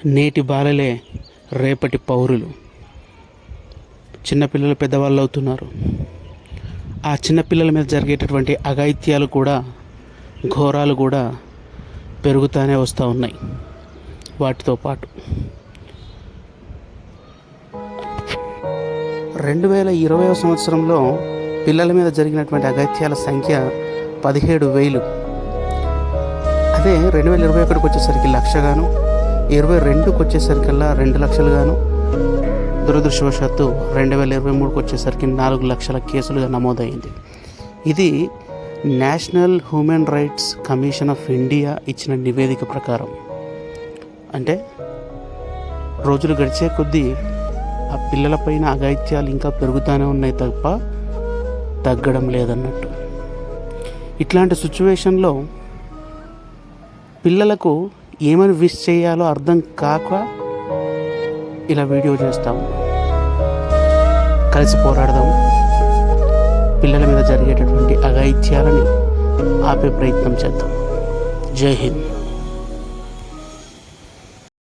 నేటి బాలలే రేపటి పౌరులు. చిన్నపిల్లలు పెద్దవాళ్ళు అవుతున్నారు. ఆ చిన్నపిల్లల మీద జరిగేటటువంటి అఘాయిత్యాలు కూడా, ఘోరాలు కూడా పెరుగుతూనే వస్తూ ఉన్నాయి. వాటితో పాటు 2020వ సంవత్సరంలో పిల్లల మీద జరిగినటువంటి అఘాయిత్యాల సంఖ్య 17,000. అదే 2021కి వచ్చేసరికి 1,00,000 గాను, 2022కి వచ్చేసరికల్లా 2 లక్షలు గాను, దురదృష్టవశాత్తు 2023కి వచ్చేసరికి 4 లక్షల కేసులుగా నమోదైంది. ఇది national human rights commission of India ఇచ్చిన నివేదిక ప్రకారం. అంటే రోజులు గడిచే కొద్దీ ఆ పిల్లలపైన అఘాయిత్యాలు ఇంకా పెరుగుతూనే ఉన్నాయి తప్ప తగ్గడం లేదన్నట్టు. ఇట్లాంటి సిచ్యువేషన్లో పిల్లలకు ఏమని విష్ చేయాలో అర్థం కాక ఇలా వీడియో చేస్తాము. కలిసి పోరాడదాం. పిల్లల మీద జరిగేటటువంటి అఘాయిత్యాలని ఆపే ప్రయత్నం చేద్దాం. జై హింద్.